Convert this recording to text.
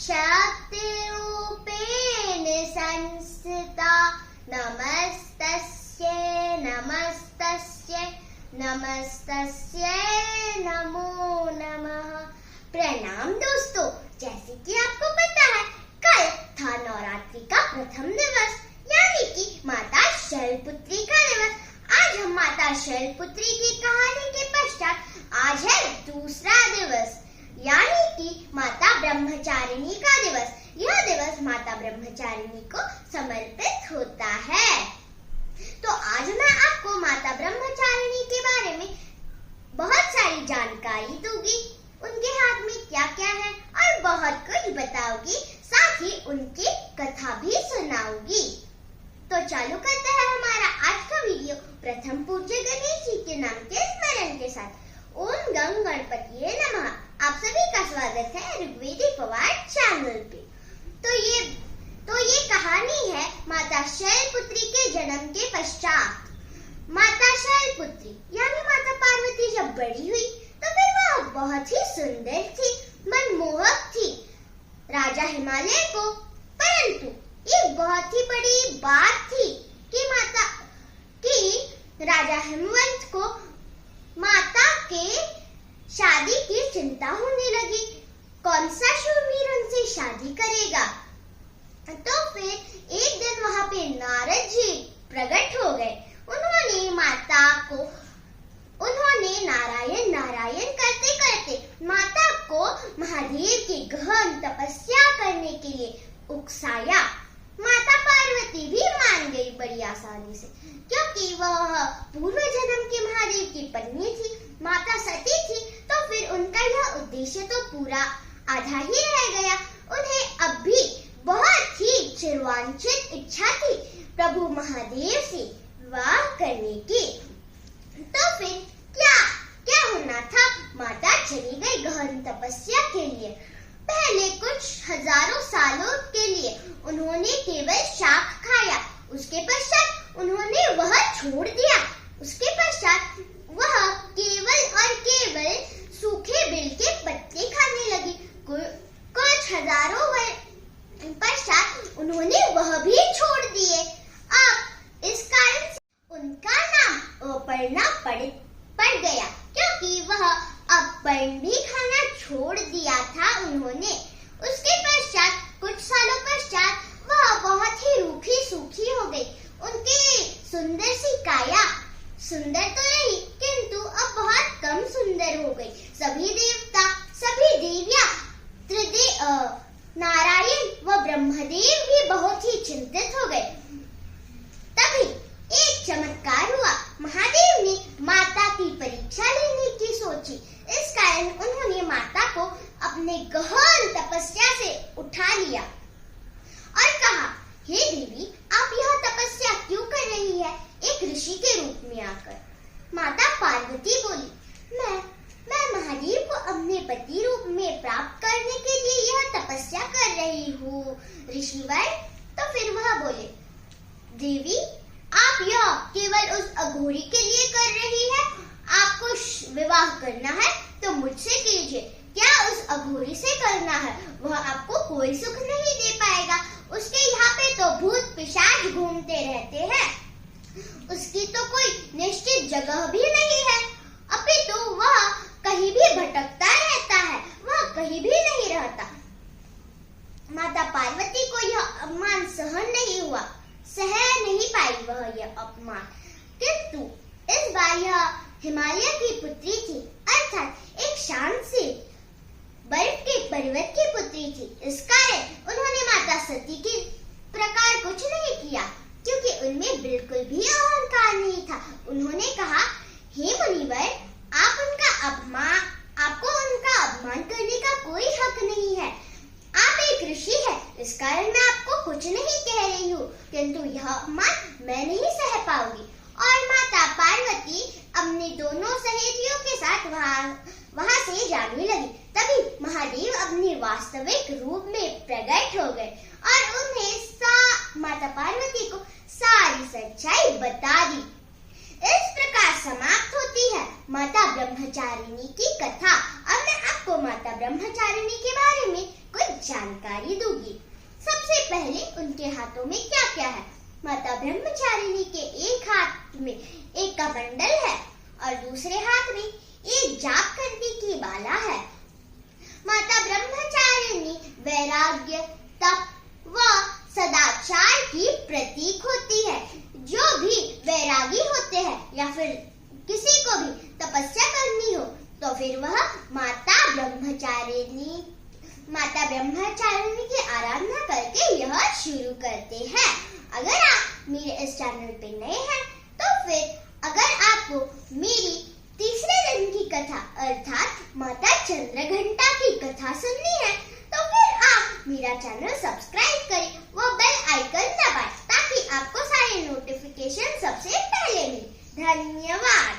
शक्तिरूपेण संस्थिता नमस्तस्यै नमस्तस्यै नमस्तस्यै नमो नमः। प्रणाम दोस्तों, जैसे कि आपको पता है कल था नवरात्रि का प्रथम दिवस यानी कि माता शैलपुत्री का दिवस। आज हम माता शैलपुत्री की कहानी के पश्चात आज है दूसरा दिवस यानी कि माता ब्रह्मचारिणी का दिवस। यह दिवस माता ब्रह्मचारिणी को समर्पित होता है। तो आज मैं आपको माता ब्रह्मचारिणी के बारे में बहुत सारी जानकारी दूंगी, उनके हाथ में क्या क्या है और बहुत कुछ बताऊंगी, साथ ही उनकी कथा भी सुनाऊंगी। तो चालू करते हैं हमारा आज का वीडियो प्रथम पूज्य गणेश जी के नाम के स्मरण के साथ। ओम गं गणपतिये नमः। आप सभी का स्वागत है ऋग्वेदी पवार चैनल पे। तो ये कहानी है माता शैलपुत्री के जन्म के पश्चात। माता शैलपुत्री यानी माता पार्वती जब बड़ी हुई तो फिर वह बहुत ही सुंदर थी, मनमोहक थी राजा हिमालय को। परंतु एक बहुत ही बड़ी बात थी कि राजा हिमवंत को माता के शादी की चिंता होने लगी। कौन सा शूरवीर उनसे शादी करेगा? तो फिर एक दिन वहां पे नारद जी प्रकट हो गए। उन्होंने नारायण नारायण करते करते माता को महादेव की गहन तपस्या करने के लिए उकसाया। माता पार्वती भी मान गई बड़ी आसानी से, क्योंकि वह पूर्व जन्म के महादेव की पत्नी थी, माता सती थी। तो फिर उनका यह उद्देश्य तो पूरा आधा ही रह गया। उन्हें अब भी बहुत ही चिरवांछित इच्छा थी प्रभु महादेव से विवाह करने की। तो फिर क्या होना था? माता चली गई गहन तपस्या के लिए। पहले कुछ हजारों सालों के लिए उन्होंने केवल शाक खाया, उसके पश्चात उन्होंने वह छोड़ दिया। उसके पश्चात वह केवल और केवल सूखे बेल के पत्ते खाने लगी। कुछ हजारों पश्चात उन्होंने वह भी छोड़ दिए। अब इस कारण से उनका नाम अपर्णा पड़ गया, क्योंकि वह अपर्ण भी खाना छोड़ दिया था उन्होंने। उसके पश्चात कुछ सालों पश्चात वह बहुत ही रूखी सूखी हो गई। उनकी सुंदर सी काया सुंदर तो रही, किंतु अब बहुत कम सुंदर हो गई। सभी देवता, सभी देवियां, नारायण व ब्रह्मदेव भी बहुत ही चिंतित हो गए। तभी एक चमत्कार हुआ। महादेव ने माता की परीक्षा लेने की सोची। इस कारण उन्होंने माता को अपने गहन तपस्या से उठा लिया और कहा, हे देवी, आप यह तपस्या क्यों कर रही है एक ऋषि के रूप में आकर? माता पार्वती बोली, मैं महादेव को अपने पति रूप में प्राप्त करने के लिए यह तपस्या कर रही हूँ ऋषिवर। तो फिर वह बोले, देवी, आप यह केवल उस अघोरी के लिए कर रही है। आपको विवाह करना है तो मुझसे कीजिए। क्या उस अघोरी से करना है? वह आपको कोई सुख नहीं दे पाएगा। उसके यहाँ पे तो भूत पिशाच घूमते रहते हैं। उसकी तो कोई निश्चित जगह भी नहीं है, अपितु वह कहीं भी भटकता रहता है, वह कहीं भी नहीं रहता। माता पार्वती को यह अपमान सहन नहीं हुआ, सह नहीं पाई वह यह अपमान। किंतु इस बार यह हिमालय की पुत्री थी, अर्थात एक शांत सी बर्फ के पर्वत की पुत्री थी। इस कारण उन्होंने माता सती के प्रकार कुछ नहीं किया, क्योंकि उनमें बिल्कुल भी अहंकार नहीं था। उन्होंने कहा, हे मुनिवर, आपको उनका अपमान करने का कोई हक नहीं है। आप एक ऋषि है, इस कारण मैं आपको कुछ नहीं कह रही हूँ, किंतु यह अपमान मैं नहीं सह पाऊंगी। और माता पार्वती अपने दोनों सहेलियों के साथ वहां से जाने लगी। तभी महादेव अपने वास्तविक रूप में प्रकट हो गए और उन्हें माता पार्वती को सारी सच्चाई बता दी। इस प्रकार समाप्त होती है माता ब्रह्मचारिणी की कथा। अब मैं आपको माता ब्रह्मचारिणी के बारे में कुछ जानकारी दूंगी। सबसे पहले उनके हाथों में क्या क्या है। माता ब्रह्मचारिणी के एक हाथ में एक कमंडल है और दूसरे हाथ में एक जाप करने की बाला है। माता ब्रह्मचारिणी वैराग्य, तप व सदाचार की प्रतीक होती है। जो भी वैरागी होते हैं या फिर किसी को भी तपस्या करनी हो तो फिर वह माता ब्रह्मचारिणी की आराधना करके यह शुरू करते हैं। अगर आप मेरे इस चैनल पे नए हैं तो फिर अगर आपको मेरी तीसरे दिन की कथा अर्थात माता चंद्रघंटा की कथा सुननी है तो फिर आप मेरा चैनल सब्सक्राइब करें व बेल आइकन दबाएं ताकि आपको सारे नोटिफिकेशन सबसे पहले मिले। धन्यवाद।